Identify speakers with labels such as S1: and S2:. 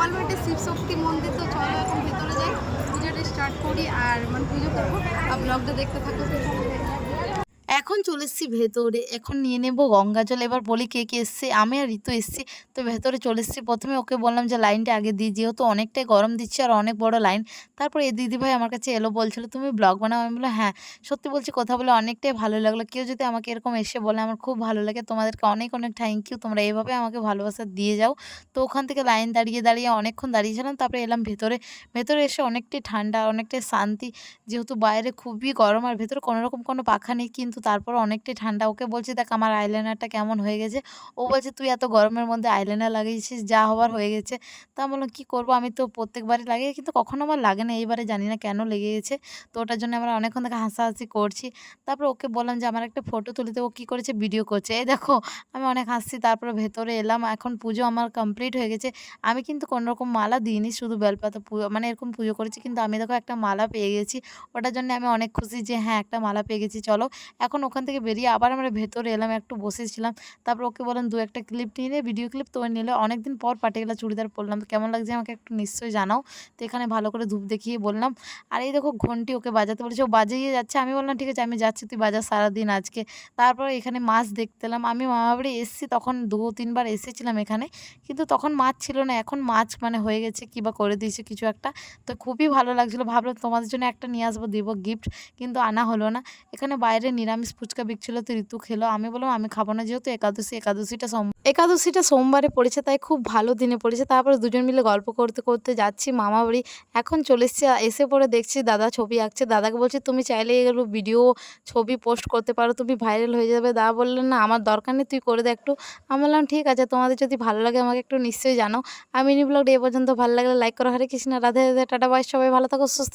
S1: লালবাটে শিবশক্তি মন্দির। তো চলো এখন ভেতরে যাই, পুজোটা স্টার্ট করি আর মানে পুজো করবো। আর ব্লগটা দেখতে থাকো। এখন চলে এসেছি ভেতরে, এখন নিয়ে নেব গঙ্গা জল। এবার বলি কে কে এসছে। আমি আর ঋতু এসছি। তো ভেতরে চলে এসেছি, প্রথমে ওকে বললাম যে লাইনটা আগে দিই, যেহেতু অনেকটাই গরম দিচ্ছে আর অনেক বড় লাইন। তারপর এই দিদিভাই আমার কাছে এলো, বলছিল তুমি ব্লগ বানাও। আমি বললাম হ্যাঁ। সত্যি বলছি, কথা বলে অনেকটাই ভালো লাগলো। কেউ যদি আমাকে এরকম এসে বলে আমার খুব ভালো লাগে। তোমাদেরকে অনেক অনেক থ্যাংক ইউ, তোমরা এইভাবে আমাকে ভালোবাসা দিয়ে যাও। তো ওখান থেকে লাইন দাঁড়িয়ে দাঁড়িয়ে অনেকক্ষণ দাঁড়িয়েছিলাম, তারপরে এলাম ভেতরে। ভেতরে এসে অনেকটাই ঠান্ডা, অনেকটাই শান্তি, যেহেতু বাইরে খুবই গরম আর ভেতরে কোনোরকম কোনো পাখা নেই, কিন্তু তারপরও অনেকটাই ঠান্ডা। ওকে বলছি দেখ আমার আইলাইনারটা কেমন হয়ে গেছে। ও বলছে তুই এত গরমের মধ্যে আইলাইনার লাগিয়েছিস, যা হবার হয়ে গেছে। তা আমি বললাম কী করবো, আমি তো প্রত্যেকবারই লাগাই, কিন্তু কখনো আমার লাগে না, এইবারে জানি না কেন লেগে গেছে। তো ওটার জন্য আমরা অনেকক্ষণ থেকে হাসাহাসি করছি। তারপর ওকে বললাম যে আমার একটা ফটো তুলতে। ও কী করেছে, ভিডিও করছে। এই দেখো, আমি অনেক হাসছি। তারপরে ভেতরে এলাম, এখন পুজো আমার কমপ্লিট হয়ে গেছে। আমি কিন্তু কোনোরকম মালা দিইনি, শুধু বেলপাতা মানে এরকম পুজো করেছি, কিন্তু আমি দেখো একটা মালা পেয়ে গেছি। ওটার জন্য আমি অনেক খুশি যে হ্যাঁ, একটা মালা পেয়ে গেছি। চলো এখন ওখান থেকে বেরিয়ে আবার আমরা ভেতরে এলাম, একটু বসেছিলাম। তারপর ওকে বললাম ২-১টা ক্লিপ নিয়ে নে, ভিডিও ক্লিপ। তো ও নিল। অনেকদিন পর পাটিয়ালা চুড়িদার পরলাম, তো কেমন লাগছে আমাকে একটু নিশ্চয়ই জানাও। তো এখানে ভালো করে ধূপ দেখিয়ে বললাম। আর এই দেখো ঘন্টি ওকে বাজাতে বলেছে, ও বাজিয়ে যাচ্ছে। আমি বললাম ঠিক আছে, আমি যাচ্ছি, তুই বাজা সারাদিন আজকে। তারপর এখানে মাছ দেখতে এলাম। আমি মামাবাড়ি এসেছি তখন ২-৩ বার এসেছিলাম এখানে, কিন্তু তখন মাছ ছিল না। এখন মাছ মানে হয়ে গেছে, কিবা করে দিয়েছে কিছু একটা। তো খুবই ভালো লাগছিলো, ভাবলাম তোমাদের জন্য একটা নিয়ে আসবো, দিব গিফট, কিন্তু আনা হলো না। এখানে বাইরে নিরামিষ ফুচকা বিকছিল, তো ঋতু খেলো। আমি বললাম আমি খাবো না, যেহেতু একাদশী, একাদশীটা সোমবারে পড়েছে, তাই খুব ভালো দিনে পড়েছে। তারপরে দুজন মিলে গল্প করতে করতে যাচ্ছি মামা বাড়ি। এখন চলে এসেছি, এসে পরে দেখছি দাদা ছবি আঁকছে। দাদাকে বলছি তুমি চাইলে এগুলো ভিডিও ছবি পোস্ট করতে পারো, তুমি ভাইরাল হয়ে যাবে। দাদা বললেন না আমার দরকার নেই, তুই করে দে একটু। আমি বললাম ঠিক আছে, তোমাদের যদি ভালো লাগে আমাকে একটু নিশ্চয়ই জানাও। আমি মিনি ব্লগটা এ পর্যন্ত, ভালো লাগলে লাইক করো। হরে কৃষ্ণ, রাধে রাধে, টাটা বাই, সবাই ভালো থাকো, সুস্থ